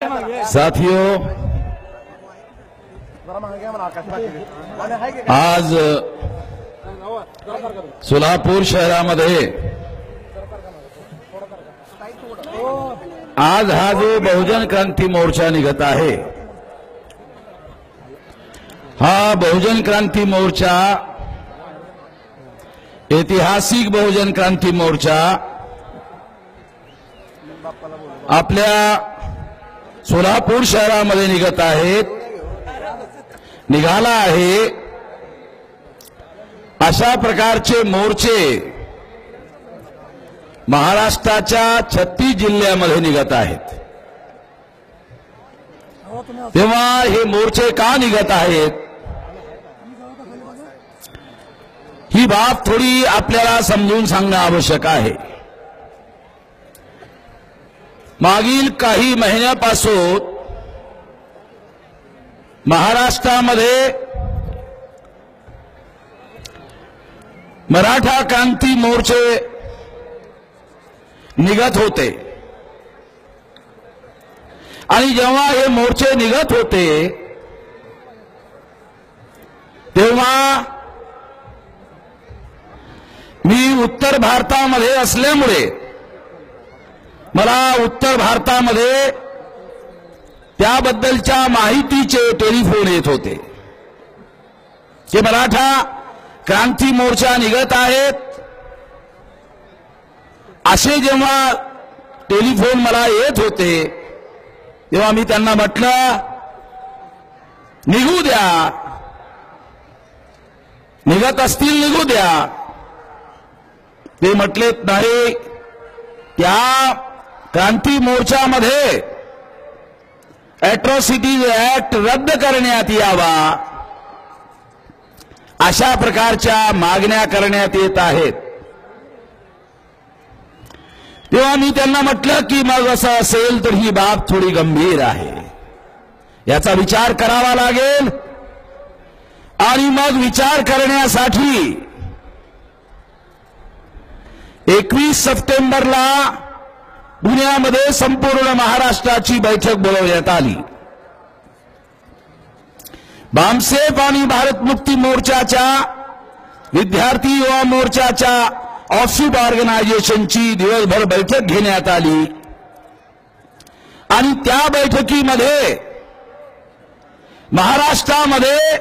साथियों, आज सोलापूर शहरामध्ये आज हा जो बहुजन क्रांती मोर्चा निघत आहे, हा बहुजन क्रांती मोर्चा ऐतिहासिक बहुजन क्रांती मोर्चा आपल्या सोलापूर शहरामध्ये निघत आहेत, निघाला आहे। अशा प्रकारचे मोर्चे महाराष्ट्राच्या 36 जिल्ह्यामध्ये निघत आहेत। तेव्हा हे मोर्चे का निघत आहेत, ही बाब थोडी आपल्याला समजून सांगणं आवश्यक आहे। मागील काही महिन्यापासून महाराष्ट्रामध्ये मराठा क्रांती मोर्चे निघत होते आणि जेव्हा हे मोर्चे निघत होते तेव्हा मी उत्तर भारतामध्ये असल्यामुळे मला उत्तर भारतामध्ये त्याबद्दलच्या माहितीचे टेलिफोन येत होते की मराठा क्रांती मोर्चा निघत आहेत। असे जेव्हा टेलिफोन मला येत होते तेव्हा मी त्यांना म्हटलं, निघू द्या, निघत असतील निघू द्या। ते म्हटलेत नाही, त्या क्रांती मोर्चामध्ये अॅट्रॉसिटीज ऍक्ट रद्द करण्यात यावा, अशा प्रकारच्या मागण्या करण्यात येत आहेत। तेव्हा मी त्यांना म्हटलं की मग असं असेल तर ही बाब थोडी गंभीर आहे, याचा विचार करावा लागेल आणि मग विचार करण्यासाठी 21 सप्टेंबरला पुण्यामध्ये संपूर्ण महाराष्ट्राची बैठक बोलवण्यात आली। बामसेफ आणि भारत मुक्ती मोर्चाच्या, विद्यार्थी युवा मोर्चाच्या ऑफशूट ऑर्गनायझेशनची दिवसभर बैठक घेण्यात आली आणि त्या बैठकीमध्ये महाराष्ट्रामध्ये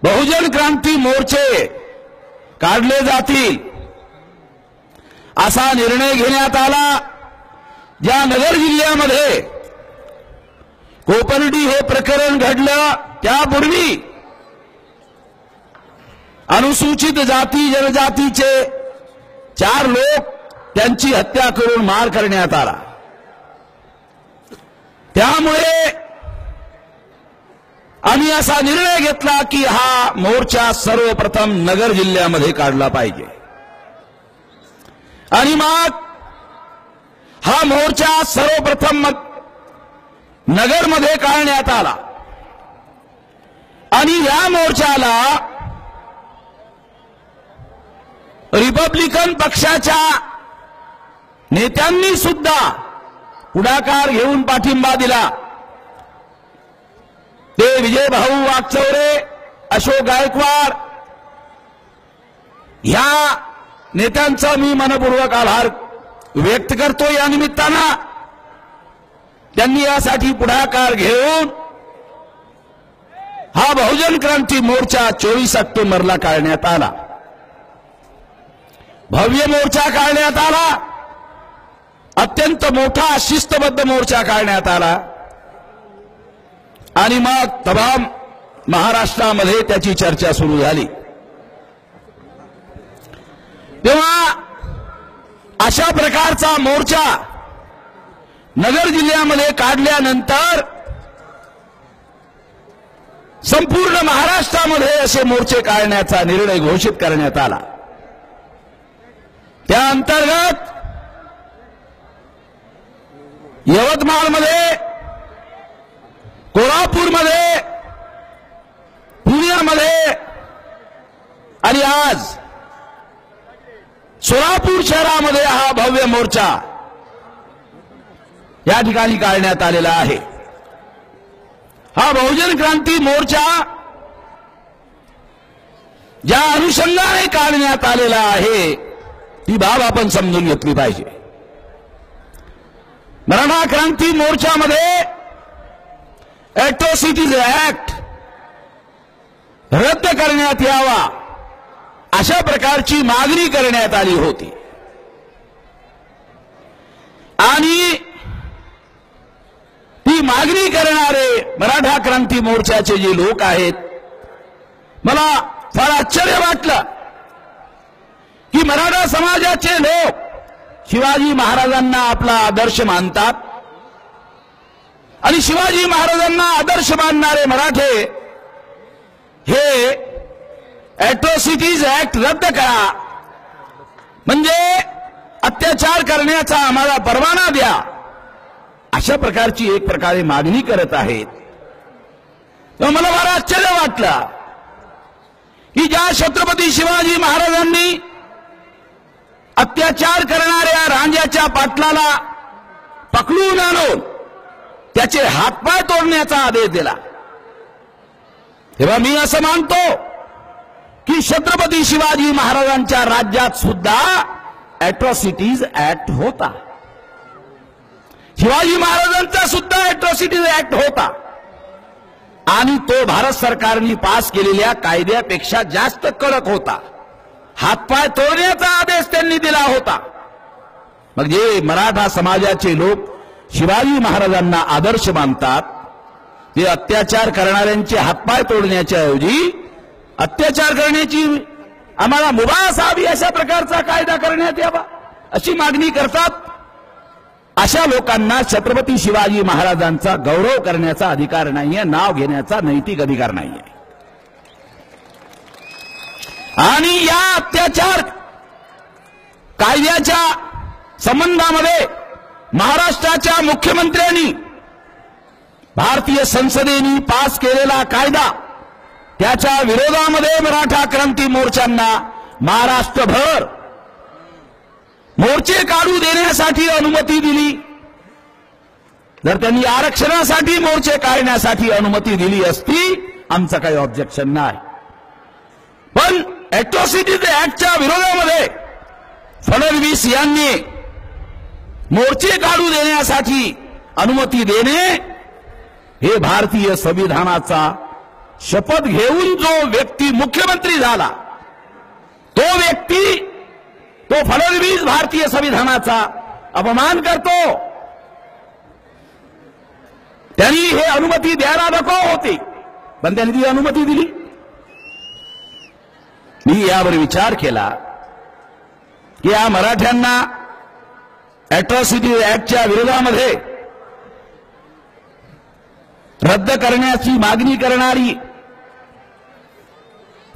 बहुजन क्रांती मोर्चे काढले जातील असा निर्णय घेण्यात आला। ज्या नगर जिल्ह्यामध्ये कोपर्डी हे प्रकरण घडलं त्यापूर्वी अनुसूचित जाती जनजातीचे 4 लोक त्यांची हत्या करून मार करण्यात आला। त्यामुळे आम्ही असा निर्णय घेतला की हा मोर्चा सर्वप्रथम नगर जिल्ह्यामध्ये काढला पाहिजे आणि मग हा मोर्चा सर्वप्रथम नगरमध्ये काढण्यात आला आणि या मोर्चाला रिपब्लिकन पक्षाच्या नेत्यांनी सुद्धा पुढाकार घेऊन पाठिंबा दिला। ते विजय भाऊ वाकचौरे, अशोक गायकवाड ह्या नेत्यांचा मी मनपूर्वक आभार व्यक्त करतो। या निमित्तानं त्यांनी यासाठी पुढाकार घेऊन हा बहुजन क्रांती मोर्चा 24 ऑक्टोबरला काढण्यात आला। भव्य मोर्चा काढण्यात आला, अत्यंत मोठा शिस्तबद्ध मोर्चा काढण्यात आला आणि मग तमाम महाराष्ट्रामध्ये त्याची चर्चा सुरू झाली। तेव्हा अशा प्रकारचा मोर्चा नगर जिल्ह्यामध्ये काढल्यानंतर संपूर्ण महाराष्ट्रामध्ये असे मोर्चे काढण्याचा निर्णय घोषित करण्यात आला। त्या अंतर्गत यवतमाळमध्ये, कोल्हापूरमध्ये, पुण्यामध्ये आणि आज सोलापूर शहरामध्ये हा भव्य मोर्चा या ठिकाणी काढण्यात आलेला आहे। हा बहुजन क्रांती मोर्चा ज्या अनुषंगाने काढण्यात आलेला आहे ती बाब आपण समजून घेतली पाहिजे। मराठा क्रांती मोर्चामध्ये ॲट्रॉसिटीज ऍक्ट रद्द करण्यात यावा अशा प्रकारची मागणी करण्यात आली होती आणि ती मागणी करणारे मराठा क्रांती मोर्चाचे जे लोक आहेत, मला फार आश्चर्य वाटलं की मराठा समाजाचे लोक शिवाजी महाराजांना आपला आदर्श मानतात आणि शिवाजी महाराजांना आदर्श मानणारे मराठे हे ॲट्रॉसिटीज ऍक्ट रद्द करा, म्हणजे अत्याचार करण्याचा आम्हाला परवाना द्या, अशा प्रकारची एक प्रकारे मागणी करत आहेत। तर मला फार आश्चर्य वाटलं की ज्या छत्रपती शिवाजी महाराजांनी अत्याचार करणाऱ्या रांझ्याच्या पाटलाला पकडून आणून त्याचे हातपाय तोडण्याचा आदेश दिला, तेव्हा मी असं मानतो की छत्रपती शिवाजी महाराजांच्या राज्यात सुद्धा ॲट्रॉसिटीज ऍक्ट होता, शिवाजी महाराजांचा सुद्धा ॲट्रॉसिटीज ऍक्ट होता आणि तो भारत सरकारने पास केलेल्या कायद्यापेक्षा जास्त कडक होता। हातपाय तोडण्याचा आदेश त्यांनी दिला होता। मग जे मराठा समाजाचे लोक शिवाजी महाराजांना आदर्श मानतात ते अत्याचार करणाऱ्यांचे हातपाय तोडण्याच्या ऐवजी अत्याचार करण्याची आम्हाला मुभा असावी अशा प्रकारचा कायदा करण्यात यावा अशी मागणी करतात। अशा लोकांना छत्रपती शिवाजी महाराजांचा गौरव करण्याचा अधिकार नाहीये, नाव घेण्याचा नैतिक अधिकार नाहीये। आणि या अत्याचार कायद्याच्या संबंधामध्ये महाराष्ट्राच्या मुख्यमंत्र्यांनी भारतीय संसदेने पास केलेला कायदा त्याच्या विरोधामध्ये मराठा क्रांती मोर्चांना महाराष्ट्रभर मोर्चे काढू देण्यासाठी अनुमती दिली। जर त्यांनी आरक्षणासाठी मोर्चे काढण्यासाठी अनुमती दिली असती आमचं काही ऑब्जेक्शन नाही, पण ॲट्रॉसिटीज ऍक्टच्या विरोधामध्ये फडणवीस यांनी मोर्चे काढू देण्यासाठी अनुमती देणे हे भारतीय संविधानाचा शपथ घेऊन जो व्यक्ती मुख्यमंत्री झाला तो व्यक्ती, तो फडणवीस भारतीय संविधानाचा अपमान करतो। त्यांनी हे अनुमती द्यायला नको होती पण त्यांनी ती अनुमती दिली। मी यावर विचार केला की या मराठ्यांना ॲट्रॉसिटी ऍक्टच्या विरोधामध्ये रद्द करण्याची मागणी करणारी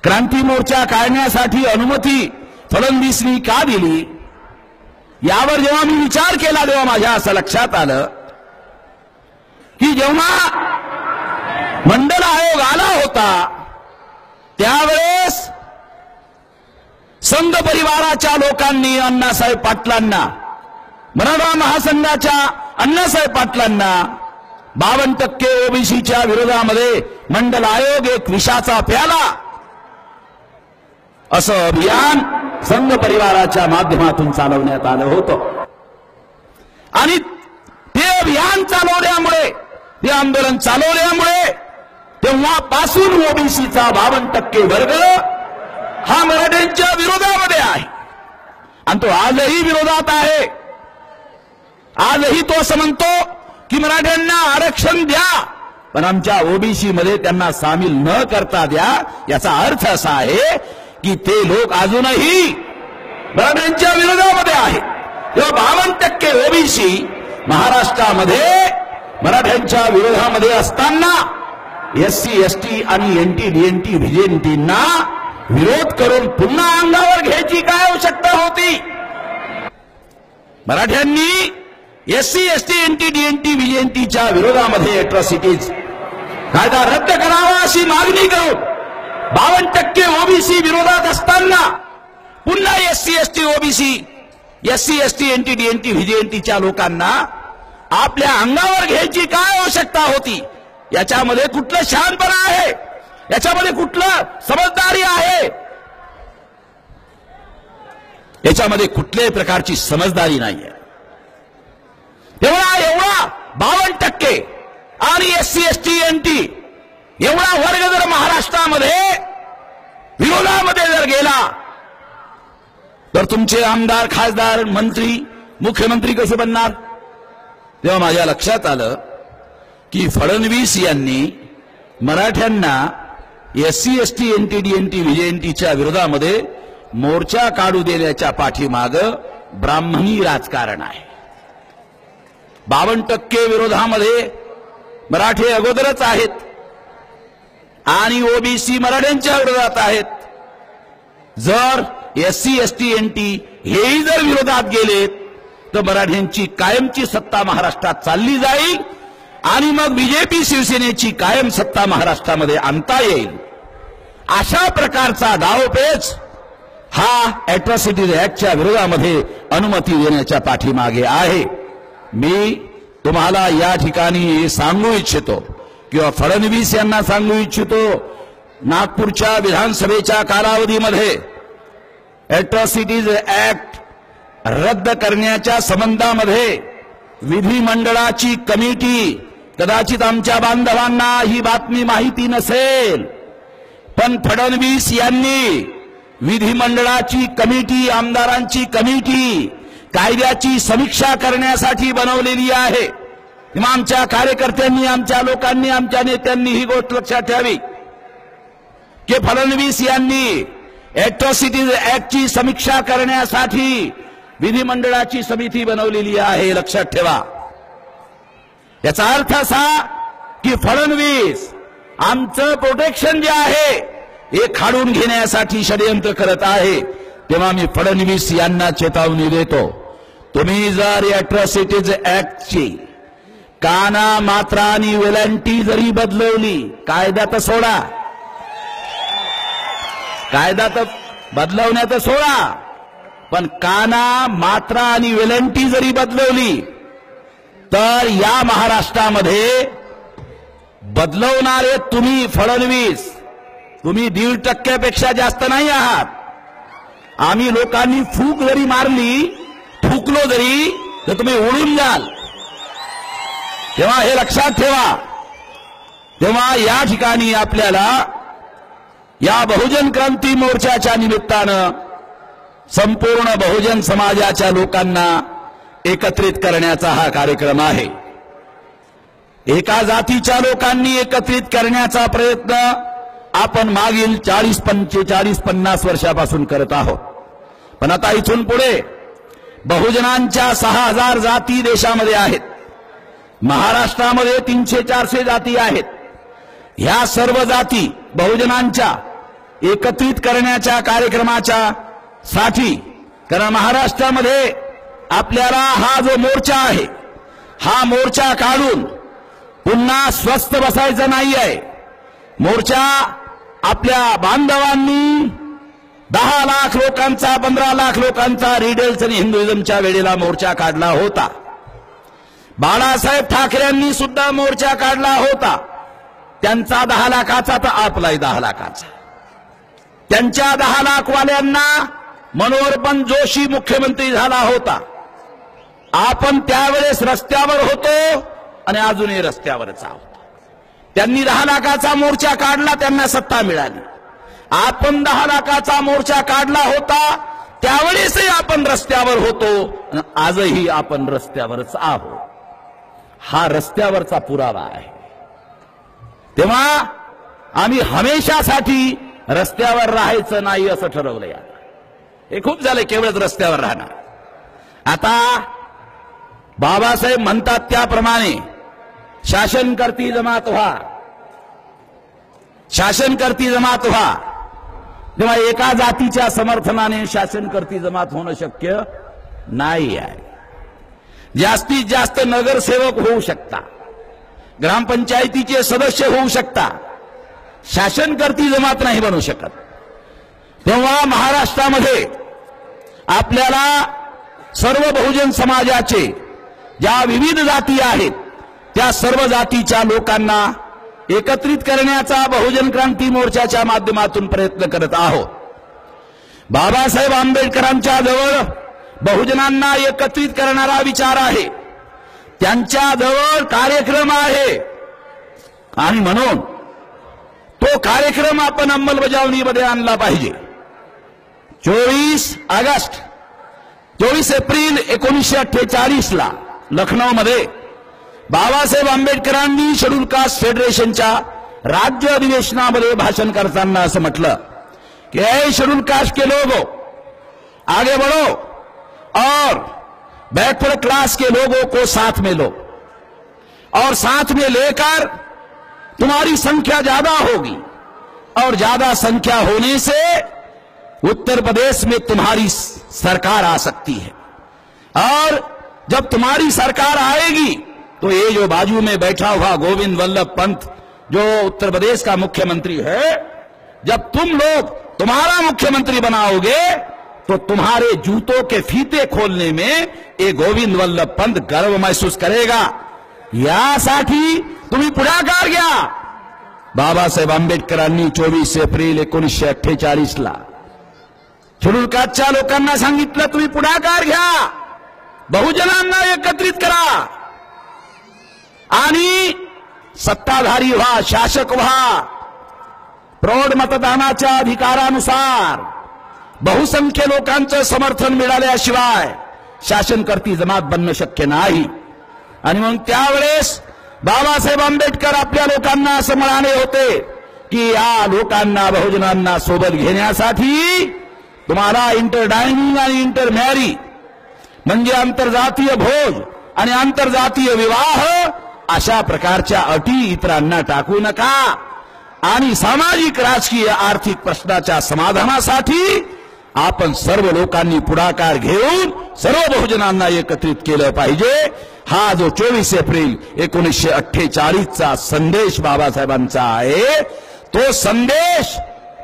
क्रांती मोर्चा काढण्यासाठी अनुमती फडणवीसनी का दिली, यावर जेव्हा मी विचार केला तेव्हा माझ्या असं लक्षात आलं की जेव्हा मंडल आयोग आला होता त्यावेळेस संघ परिवाराच्या लोकांनी अण्णासाहेब पाटलांना, मराठा महासंघाच्या अण्णासाहेब पाटलांना 52% ओबीसीच्या विरोधामध्ये मंडल आयोग एक विषाचा प्याला असं अभियान संघ परिवाराच्या माध्यमातून चालवण्यात आलं होतं आणि ते अभियान चालवल्यामुळे, ते आंदोलन चालवल्यामुळे तेव्हापासून ओबीसीचा 52% वर्ग हा मराठ्यांच्या विरोधामध्ये आहे आणि तो आजही विरोधात आहे। आजही तो असं म्हणतो की मराठ्यांना आरक्षण द्या पण आमच्या ओबीसी मध्ये त्यांना सामील न करता द्या। याचा अर्थ असा आहे की ते लोक अजूनही मराठ्यांच्या विरोधामध्ये आहेत। तेव्हा 52% ओबीसी महाराष्ट्रामध्ये मराठ्यांच्या विरोधामध्ये असताना एससी एसटी आणि एनटी व्हीजेएनटींना विरोध करून पुन्हा अंगावर घ्यायची काय आवश्यकता होती। मराठ्यांनी एससी एसटी एनटी व्हीजेएनटीच्या विरोधामध्ये ॲट्रॉसिटीज कायदा रद्द करावा अशी मागणी करून 52% ओबीसी विरोधात असताना पुन्हा एससी एसटी एनटी व्हीजेएनटीच्या लोकांना आपल्या अंगावर घ्यायची काय आवश्यकता होती? याच्यामध्ये कुठलं शहाणपणा आहे? याच्यामध्ये कुठलं समजदारी आहे? याच्यामध्ये कुठल्याही प्रकारची समजदारी नाहीये. एवढा 52% आणि SC ST NT एवढा वर्ग जर महाराष्ट्रामध्ये विरोधामध्ये जर गेला तर तुमचे आमदार, खासदार, मंत्री, मुख्यमंत्री कसे बनणार? तेव्हा माझ्या लक्षात आलं की फडणवीस यांनी मराठ्यांना SC ST NT DNT VJNTच्या विरोधामध्ये मोर्चा काढू देण्याच्या पाठीमाग ब्राह्मणी राजकारण आहे. 52% विरोधामध्ये मराठे अगोदरच आहेत आणि OBC मराठ्यांच्या विरोधात आहेत. जर SC ST NT हेही जर विरोधात गेले तर मराठ्यांची कायमची सत्ता महाराष्ट्रात चालली जाईल आणि मग BJP शिवसेनेची कायम सत्ता महाराष्ट्रामध्ये आणता येईल. अशा प्रकारचा डावपेच हा अॅट्रॉसिटीज ऍक्टच्या विरोधामध्ये अनुमती देण्याच्या पाठीमागे आहे. मी तुम्हाला या ठिकाणी सांगू इच्छितो किंवा फडणवीस यांना सांगू इच्छितो, नागपूरच्या विधानसभेच्या कालावधीमध्ये अॅट्रॉसिटीज ऍक्ट रद्द करण्याच्या संबंधामध्ये विधिमंडळाची कमिटी, कदाचित आमच्या बांधवांना ही बातमी माहिती नसेल, पण फडणवीस यांनी विधिमंडळाची कमिटी, आमदारांची कमिटी कायद्याची समीक्षा करण्यासाठी बनवलेली आहे. आमच्या कार्यकर्त्यांनी, आमच्या लोकांनी, आमच्या नेत्यांनी ही गोष्ट लक्षात ठेवावी की फडणवीस यांनी अॅट्रॉसिटीज ऍक्टची समीक्षा करण्यासाठी विधिमंडळाची समिती बनवलेली आहे. लक्षात ठेवा. याचा अर्थ असा की फडणवीस आमचं प्रोटेक्शन जे आहे हे काढून घेण्यासाठी षडयंत्र करत आहे. तेव्हा मी फडणवीस यांना चेतावणी देतो, तुम्ही जर अॅट्रॉसिटीज ऍक्टची काना, मात्रा आणि वेलांटी जरी बदलवली, कायदा तर सोडा, कायदा तर बदलवण्यात सोडा, पण काना, मात्रा आणि वेलांटी जरी बदलवली तर या महाराष्ट्रामध्ये बदलवणारे तुम्ही फडणवीस, तुम्ही 1.5% जास्त नाही आहात. आम्ही लोकांनी फूक जरी मारली, थुकलो जरी, तर तुम्ही उडून जाल. तेव्हा हे लक्षात ठेवा. तेव्हा या ठिकाणी आपल्याला या बहुजन क्रांती मोर्चाच्या निमित्तानं संपूर्ण बहुजन समाजाच्या लोकांना एकत्रित करण्याचा हा कार्यक्रम आहे. एका जातीच्या लोकांनी एकत्रित करण्याचा प्रयत्न आपण मागील 40-50 वर्षापासून करत आहोत. पण आता इथून पुढे बहुजनांच्या 6000 जाती देशामध्ये आहेत. महाराष्ट्रामध्ये 300-400 जाती आहेत. ह्या सर्व जाती बहुजनांच्या एकत्रित करण्याच्या कार्यक्रमाच्या साठी, कारण महाराष्ट्रामध्ये आपल्याला हा जो मोर्चा आहे, हा मोर्चा काढून पुन्हा स्वस्थ बसायचं नाही आहे. मोर्चा आपल्या बांधवांनी 10 लाख लोकांचा, 15 लाख लोकांचा रिडेल्स आणि हिंदुइझमच्या वेळेला मोर्चा काढला होता. बाळासाहेब ठाकरेंनी सुद्धा मोर्चा काढला होता. त्यांचा 10 लाखाचा तर आपलाही 10 लाखाचा. त्यांच्या 10 लाख वाल्यांना मनोहरपण जोशी मुख्यमंत्री झाला होता. आपण त्यावेळेस रस्त्यावर होतो आणि अजूनही रस्त्यावरच आहोत. त्यांनी 10 लाखाचा मोर्चा काढला, त्यांना सत्ता मिळाली. आपण 10 लाखाचा मोर्चा काढला होता, त्यावेळेसही आपण रस्त्यावर होतो आणि आजही आपण रस्त्यावरच आहोत. हा रस्त्यावरचा पुरावा आहे. तेव्हा आम्ही हमेशासाठी रस्त्यावर राहायचं नाही असं ठरवलंय. हे खूप झालं केवळच रस्त्यावर राहणार. आता बाबासाहेब म्हणतात त्याप्रमाणे शासनकर्ती जमात व्हा, शासनकर्ती जमात व्हा. तेव्हा एका जातीच्या समर्थनाने शासनकर्ती जमात होणं शक्य नाही आहे. जास्तीत जास्त नगरसेवक होऊ शकता, ग्रामपंचायतीचे सदस्य होऊ शकता, शासनकर्ती जमात नाही बनू शकत. तेव्हा महाराष्ट्रामध्ये आपल्याला सर्व बहुजन समाजाचे ज्या विविध जाती आहेत त्या सर्व जातीच्या लोकांना एकत्रित करण्याचा बहुजन क्रांती मोर्चाच्या माध्यमातून प्रयत्न करत आहोत। बाबासाहेब आंबेडकरांच्या जवळ बहुजनांना एकत्रित करणारा विचार आहे, त्यांच्या जवळ कार्यक्रम आहे आणि म्हणून तो कार्यक्रम आपण अंमलबजावणीमध्ये आणला पाहिजे। 24 एप्रिल 1948 ला लखनौमध्ये बाबासाहेब आंबेडकरांनी शेड्यूल कास्ट फेडरेशनच्या राज्य अधिवेशनामध्ये भाषण करताना असं म्हटलं कि ऐ शेड्यूल कास्ट के लोगों, आगे बढ़ो और बैकवर्ड क्लास के लोगों को साथ में लो और साथ में लेकर तुम्हारी संख्या ज्यादा होगी और ज्यादा संख्या होने से उत्तर प्रदेश में तुम्हारी सरकार आ सकती है और जब तुम्हारी सरकार आएगी तो ये जो बाजू में बैठा हुआ गोविंद वल्लभ पंत जो उत्तर प्रदेश का मुख्यमंत्री है, जब तुम लोग तुम्हारा मुख्यमंत्री बनाओगे तो तुम्हारे जूतों के फीते खोलने में ये गोविंद वल्लभ पंत गर्व महसूस करेगा। यासाठी तुम्ही पुढाकार घ्या। बाबासाहेब आंबेडकरांनी 24 एप्रिल 1948 ला शेड्यूल कास्टच्या लोकांना सांगितलं तुम्ही पुढाकार घ्या, बहुजनांना एकत्रित करा आणि सत्ताधारी व्हा, शासक व्हा। प्रौढ मतदानाच्या अधिकारानुसार बहुसंख्य लोकांचं समर्थन मिळाल्याशिवाय शासनकर्ती जमात बनणं शक्य नाही। आणि मग त्यावेळेस बाबासाहेब आंबेडकर आपल्या लोकांना असं म्हणाले होते की या लोकांना बहुजनांना सोबत घेण्यासाठी तुम्हाला इंटर डायनिंग आणि इंटर मॅरी म्हणजे आंतरजातीय भोज आणि आंतरजातीय विवाह अशा प्रकारच्या अटी इतरांना टाकू नका आणि सामाजिक राजकीय आर्थिक प्रश्नाच्या समाधानासाठी आपण सर्व लोकांनी पुढाकार घेऊन सर्व बहुजनांना एकत्रित केलं पाहिजे। हा जो 24 एप्रिल 1948 चा संदेश बाबासाहेबांचा आहे, तो संदेश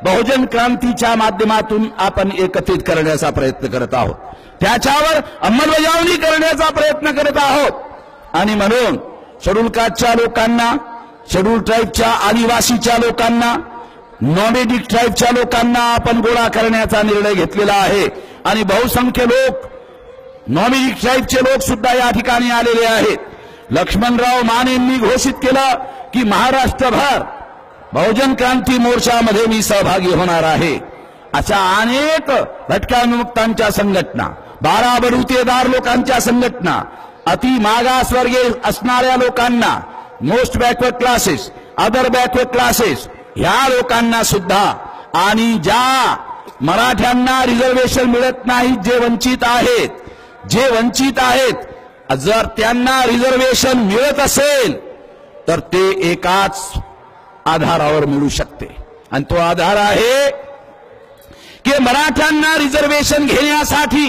बहुजन क्रांतीच्या माध्यमातून आपण एकत्रित करण्याचा प्रयत्न करत आहोत, त्याच्यावर अंमलबजावणी करण्याचा प्रयत्न करत आहोत। आणि म्हणून शेड्यूल कास्टच्या लोकांना, शेड्यूल ट्राईबच्या आदिवासीच्या लोकांना, नॉमेडिक ट्राईबच्या लोकांना आपण गोळा करण्याचा निर्णय घेतलेला आहे आणि बहुसंख्य लोक नॉमेडिक ट्राईबचे लोक सुद्धा या ठिकाणी आलेले आहेत। लक्ष्मणराव मानेंनी घोषित केलं की महाराष्ट्रभर बहुजन क्रांती मोर्चामध्ये मी सहभागी होणार आहे। अशा अनेक भटक्यांमुक्तांच्या संघटना, 12 बलुतेदार लोकांच्या संघटना, अति मागासवर्गीय असणाऱ्या लोकांना, most backward classes, other backward classes ह्या लोकांना सुद्धा आणि ज्या मराठ्यांना रिझर्वेशन मिळत नाही, जे वंचित आहेत, जर त्यांना रिझर्वेशन मिळत असेल तर ते एकाच आधारावर मिळू शकते आणि तो आधार आहे की मराठ्यांना रिझर्वेशन घेण्यासाठी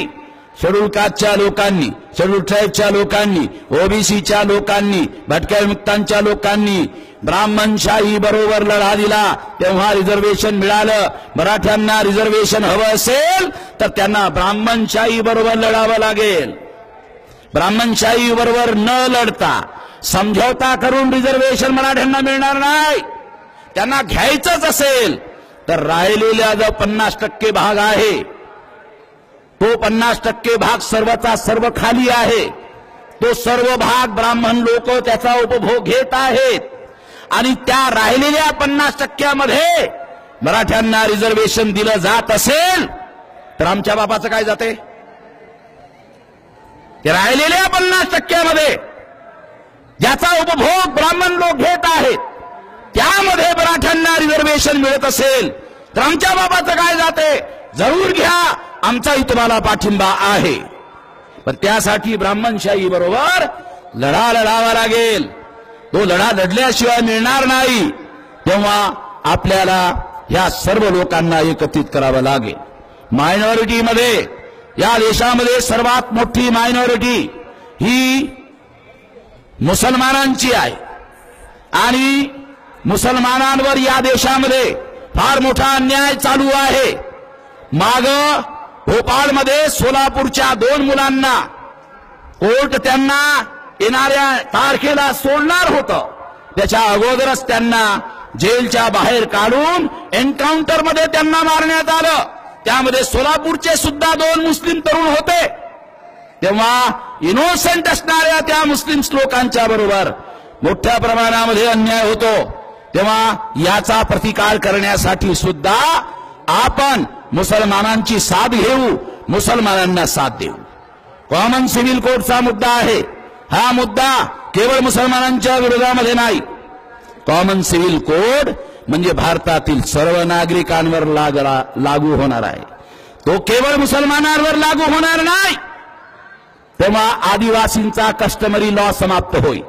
शेड्यूल कास्टच्या लोकांनी, शेड्यूल ट्राईबच्या लोकांनी, ओबीसीच्या लोकांनी, भटक्यांमुक्तांच्या लोकांनी ब्राह्मणशाही बरोबर लढा दिला तेव्हा रिझर्वेशन मिळालं। मराठ्यांना रिझर्वेशन हवं असेल तर त्यांना ब्राह्मणशाही बरोबर लढावं लागेल। ब्राह्मणशाही बरोबर न लढता समझौता करून रिझर्वेशन मराठ्यांना मिळणार नाही। त्यांना घ्यायचंच असेल तर राहिलेला जो 50% भाग आहे तो 50% भाग सर्वचा सर्व खाली आहे, तो सर्व भाग ब्राह्मण लोक त्याचा उपभोग घेत आहेत आणि त्या राहिलेल्या 50% मध्ये मराठ्यांना रिझर्वेशन दिलं जात असेल तर आमच्या बापाचं काय जाते? राहिलेल्या 50% मध्ये ज्याचा उपभोग ब्राह्मण लोक घेत आहेत त्यामध्ये मराठ्यांना रिझर्वेशन मिळत असेल तर आमच्या बापाचं काय जाते? जरूर घ्या, आमचाही तुम्हाला पाठिंबा आहे, पण त्यासाठी ब्राह्मणशाही बरोबर लढा लढावा लागेल। तो लढा लढल्याशिवाय मिळणार नाही। तेव्हा आपल्याला या सर्व लोकांना एकत्रित करावं लागेल। मायनॉरिटीमध्ये या देशामध्ये सर्वात मोठी मायनॉरिटी ही मुसलमानांची आहे आणि मुसलमानांवर या देशामध्ये फार मोठा अन्याय चालू आहे। माग भोपाळमध्ये सोलापूरच्या 2 मुलांना कोर्ट त्यांना येणाऱ्या तारखेला सोडणार होतं, त्याच्या अगोदरच त्यांना जेलच्या बाहेर काढून एन्काउंटर मध्ये त्यांना मारण्यात आलं. त्यामध्ये सोलापूरचे सुद्धा 2 मुस्लिम तरुण होते. तेव्हा इनोसेंट असणाऱ्या त्या मुस्लिम लोकांच्या बरोबर मोठ्या प्रमाणामध्ये अन्याय होतो. तेव्हा याचा प्रतिकार करण्यासाठी सुद्धा आपण मुसलमानांची साथ घेऊ, मुसलमानांना साथ देऊ. कॉमन सिव्हिल कोडचा मुद्दा आहे. हा मुद्दा केवळ मुसलमानांच्या विरोधामध्ये नाही. कॉमन सिव्हिल कोड म्हणजे भारतातील सर्व नागरिकांवर लागू होणार आहे. तो केवळ मुसलमानांवर लागू होणार नाही. तेव्हा आदिवासींचा कस्टमरी लॉ समाप्त होईल,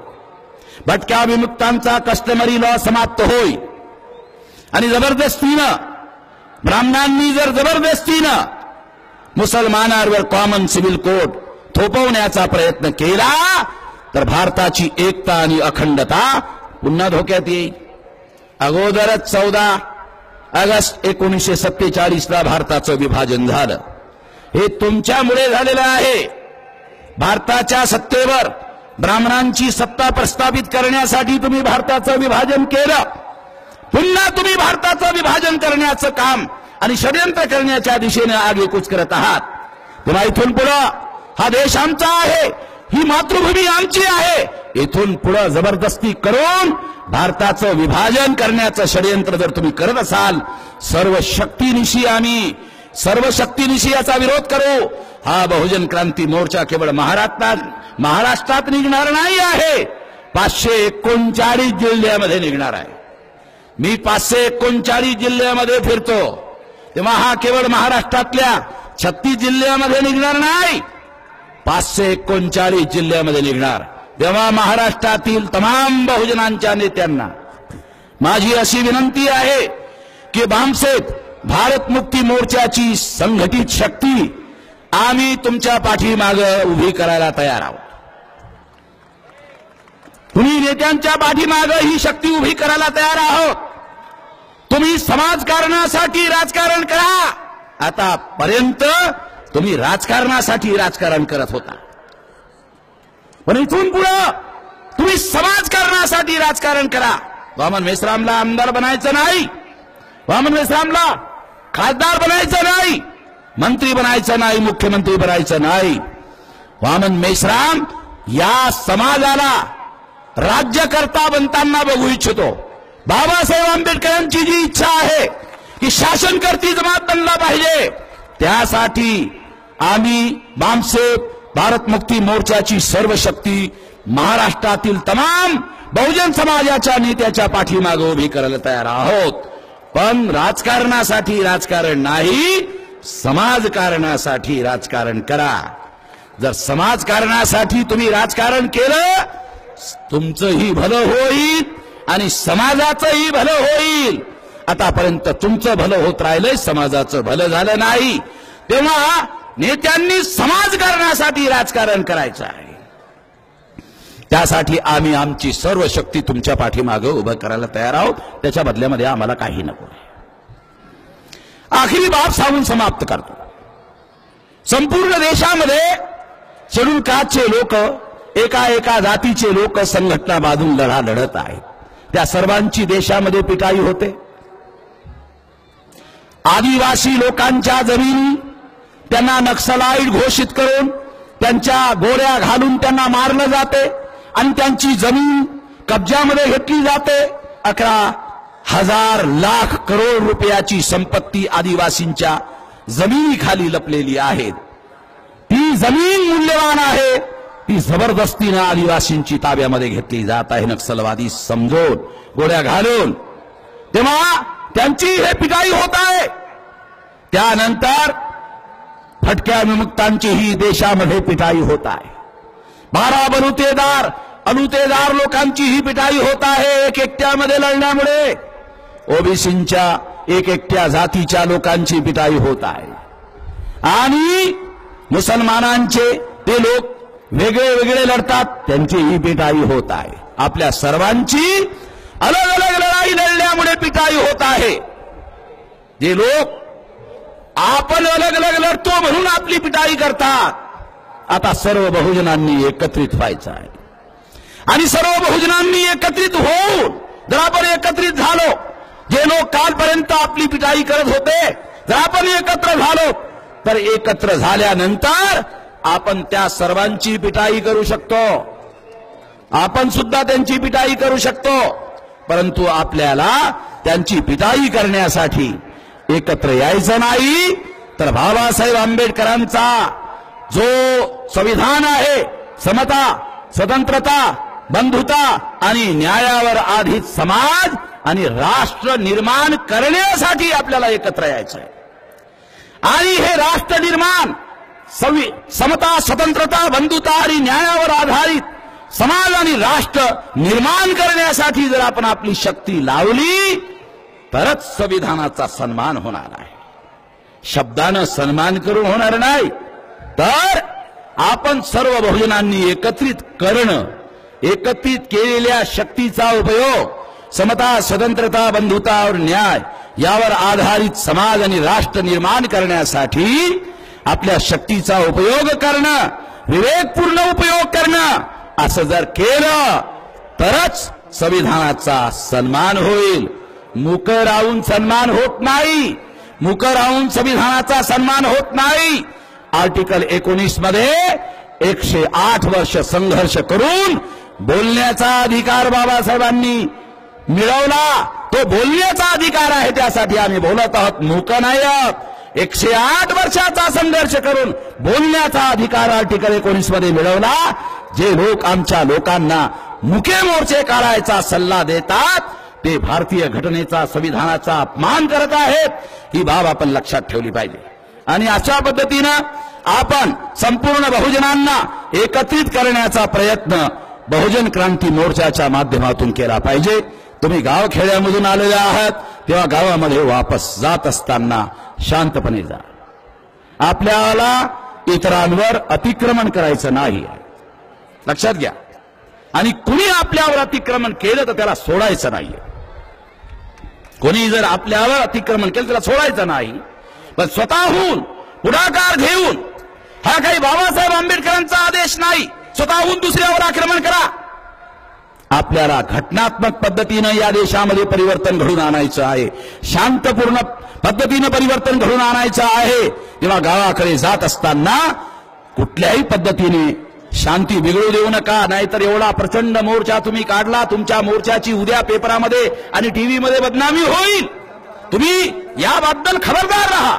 भटक्या विमुक्तांचा कस्टमरी लॉ समाप्त होईल. आणि जबरदस्तीनं ब्राह्मणांनी जर जबरदस्तीनं मुसलमानांवर कॉमन सिव्हिल कोड थोपवण्याचा प्रयत्न केला तर भारताची एकता आणि अखंडता पुन्हा धोक्यात येईल. अगोदरच 14 ऑगस्ट 1947ला भारताचं विभाजन झालं. हे तुमच्यामुळे झालेलं आहे. भारताच्या सत्तेवर ब्राह्मणांची सत्ता प्रस्थापित करण्यासाठी तुम्ही भारताचं विभाजन केलं. पुन्हा तुम्ही भारताचं विभाजन करण्याचं काम आणि षडयंत्र करण्याच्या दिशेने आगेकूच करत आहात. तेव्हा इथून पुढे हा देश आमचा आहे, ही मातृभूमी आमची आहे. इथून पुढे जबरदस्ती करून भारताचं विभाजन करण्याचं षडयंत्र जर तुम्ही करत असाल, सर्व शक्तीनिशी याचा विरोध करू. हा बहुजन क्रांती मोर्चा केवळ महाराष्ट्रात निघणार नाही आहे, 539 जिल्ह्यामध्ये निघणार आहे. मी 539 जिल्ह्यामध्ये फिरतो. तेव्हा हा केवळ महाराष्ट्रातल्या 36 जिल्ह्यामध्ये निघणार नाही, 539 जिल्ह्यामध्ये निघणार. तेव्हा महाराष्ट्रातील तमाम बहुजनांच्या नेत्यांना माझी अशी विनंती आहे की भामसेत भारत मुक्ती मोर्चाची संघटित शक्ती आम्ही तुमच्या पाठीमागे उभी करायला तयार आहोत. तुम्ही नेत्यांच्या पाठीमागे ही शक्ती उभी करायला तयार आहोत. तुम्ही समाजकारणासाठी राजकारण करा. आतापर्यंत तुम्ही राजकारणासाठी राजकारण करत होता, पण इथून पुढे तुम्ही समाजकारणासाठी राजकारण करा. वामन मेश्रामला आमदार बनायचं नाही, वामन मेश्रामला खासदार बनायचं नाही, मंत्री बनायचं नाही, मुख्यमंत्री बनायचं नाही. वामन मेश्राम या समाजाला राज्यकर्ता बनताना बघू इच्छितो. बाबासाहेब आंबेडकरांची जी इच्छा आहे की शासनकर्ती जमात बनला पाहिजे, त्यासाठी आम्ही भामसेत भारत मुक्ती मोर्चाची सर्व शक्ती महाराष्ट्रातील तमाम बहुजन समाजाच्या नेत्याच्या पाठीमागे उभी करायला तयार आहोत. पण राजकारणासाठी राजकारण नाही, समाजकारणासाठी राजकारण करा. जर समाजकारणासाठी तुम्ही राजकारण केलं, तुमचंही भलं होईल आणि समाजाचंही भलं होईल. आतापर्यंत तुमचं भलं होत राहिलंय, समाजाचं भलं झालं नाही. तेव्हा नेत्यांनी समाजकारणासाठी राजकारण करायचं आहे. त्यासाठी आम्ही आमची सर्व शक्ती तुमच्या पाठीमागे उभं करायला तयार आहोत. त्याच्या बदल्यामध्ये आम्हाला काही नको. आखरी बाब सांगून समाप्त करतो. संपूर्ण देशामध्ये शेड्यूल कास्टचे लोक, एका जातीचे लोक संघटना बांधून लढा लढत आहेत. त्या सर्वांची देशामध्ये पिटाई होते. आदिवासी लोकांच्या जमिनी त्यांना नक्सलाईट घोषित करून त्यांच्या गोळ्या घालून त्यांना मारलं जाते आणि त्यांची जमीन कब्जामध्ये घेतली जाते. 11,000 लाख करोड रुपयाची संपत्ती आदिवासींच्या जमिनीखाली लपलेली आहे. ती जमीन मूल्यवान आहे, ती जबरदस्तीनं आदिवासींची ताब्यामध्ये घेतली जात आहे, नक्षलवादी समजून गोळ्या घालून. तेव्हा त्यांची हे पिटाई होत आहे. त्यानंतर भटक्या विमुक्तांची ही देशामध्ये पिटाई होत आहे. 12 अलुतेदार लोकांची ही पिटाई होत आहे एकट्यामध्ये लढण्यामुळे. ओबीसींच्या एकट्या जातीच्या लोकांची पिटाई होत आहे. आणि मुसलमानांचे ते लोक वेगळे लढतात, त्यांची ही पिटाई होत आहे. आपल्या सर्वांची अलग अलग लढाई लढल्यामुळे पिटाई होत आहे. जे लोक आपण अलग अलग लढतो म्हणून आपली पिटाई करतात. आता सर्व बहुजनांनी एकत्रित व्हायचं आहे. आणि सर्व बहुजनांनी एकत्रित होऊन जर आपण एकत्रित झालो, जे लोक कालपर्यंत आपली पिटाई करत होते, जर आपण एकत्र झालो तर एकत्र झाल्यानंतर आपण त्या सर्वांची पिटाई करू शकतो, आपण सुद्धा त्यांची पिटाई करू शकतो. परंतु आपल्याला त्यांची पिटाई करण्यासाठी एकत्र यायचं नाही, तर बाबासाहेब आंबेडकरांचा जो संविधान आहे, समता, स्वतंत्रता, बंधुता आणि न्यायावर आधारित समाज आणि राष्ट्र निर्माण करण्यासाठी आपल्याला एकत्र यायचं आहे. आणि हे राष्ट्र निर्माण, समता, स्वतंत्रता, बंधुता आणि न्यायावर आधारित समाज आणि राष्ट्र निर्माण करण्यासाठी जर आपण आपली शक्ती लावली तरच संविधानाचा सन्मान होणार आहे. शब्दानं सन्मान करून होणार नाही, तर आपण सर्व बहुजनांनी एकत्रित करणं, एकत्रित केलेल्या शक्तीचा उपयोग समता, स्वतंत्रता, बंधुता और न्याय यावर आधारित समाज आणि राष्ट्र निर्माण करण्यासाठी आपल्या शक्तीचा उपयोग करणं, विवेकपूर्ण उपयोग करणं, असं जर केलं तरच संविधानाचा सन्मान होईल. मूक राहून सन्मान होत नाही, मूक राहून संविधानाचा सन्मान होत नाही. आर्टिकल 19 मध्ये 108 वर्ष संघर्ष करून बोलण्याचा अधिकार बाबासाहेबांनी मिळवला. तो बोलण्याचा अधिकार आहे, त्यासाठी आम्ही बोलत आहोत, मूक नाही आहोत. 108 वर्षाचा संघर्ष करून बोलण्याचा अधिकार आर्टिकल 19 मध्ये मिळवला. जे लोक आमच्या लोकांना मुके मोर्चे काढायचा सल्ला देतात ते भारतीय घटनेचा, संविधानाचा अपमान करत आहेत. ही बाब आपण लक्षात ठेवली पाहिजे. आणि अशा पद्धतीनं आपण संपूर्ण बहुजनांना एकत्रित करण्याचा प्रयत्न बहुजन क्रांती मोर्चाच्या माध्यमातून केला पाहिजे. तुम्ही गावखेड्यामधून आलेले आहात, तेव्हा गावामध्ये वापस जात असताना शांतपणे जा. आपल्याला इतरांवर अतिक्रमण करायचं नाही, लक्षात घ्या. आणि कुणी आपल्यावर अतिक्रमण केलं तर त्याला सोडायचं नाहीये. कोणी जर आपल्यावर अतिक्रमण केलं त्याला सोडायचं नाही, पण स्वतःहून पुढाकार घेऊन, हा काही बाबासाहेब आंबेडकरांचा आदेश नाही, स्वतःहून दुसऱ्यावर आक्रमण करा. आपल्याला घटनात्मक पद्धतीनं या देशामध्ये परिवर्तन घडून आणायचं आहे, शांतपूर्ण पद्धतीनं परिवर्तन घडून आणायचं आहे. तेव्हा गावाकडे जात असताना कुठल्याही पद्धतीने शांती बिघडू देऊ नका. नाहीतर एवढा प्रचंड मोर्चा तुम्ही काढला, तुमच्या मोर्चाची उद्या पेपरामध्ये आणि टीव्हीमध्ये बदनामी होईल. तुम्ही याबद्दल खबरदार राहा.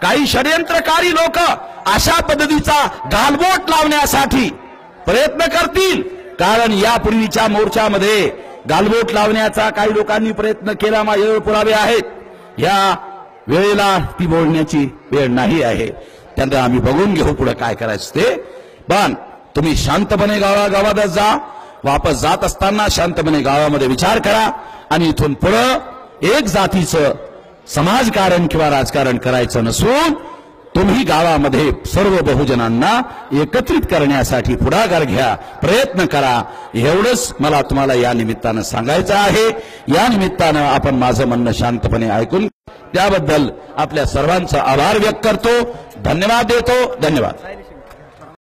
काही षडयंत्रकारी लोक अशा पद्धतीचा गालबोट लावण्यासाठी प्रयत्न करतील, कारण यापूर्वीच्या मोर्चामध्ये गालबोट लावण्याचा काही लोकांनी प्रयत्न केला. माझ्याजवळ पुरावे आहेत. या वेळेला ती बोलण्याची वेळ नाही आहे. त्यांना आम्ही बघून घेऊ पुढे काय करायचं ते. पण तुम्ही शांतपणे गावागावात जा. वापस जात असताना शांतपणे गावामध्ये विचार करा. आणि इथून पुढे एक जातीचं समाजकारण किंवा राजकारण करायचं नसून तुम्ही गावामध्ये सर्व बहुजनांना एकत्रित करण्यासाठी पुढाकार घ्या, प्रयत्न करा. एवढंच मला तुम्हाला या निमित्तानं सांगायचं आहे. या निमित्तानं आपण माझं म्हणणं शांतपणे ऐकून त्याबद्दल आपल्या सर्वांचा आभार व्यक्त करतो, धन्यवाद देतो. धन्यवाद.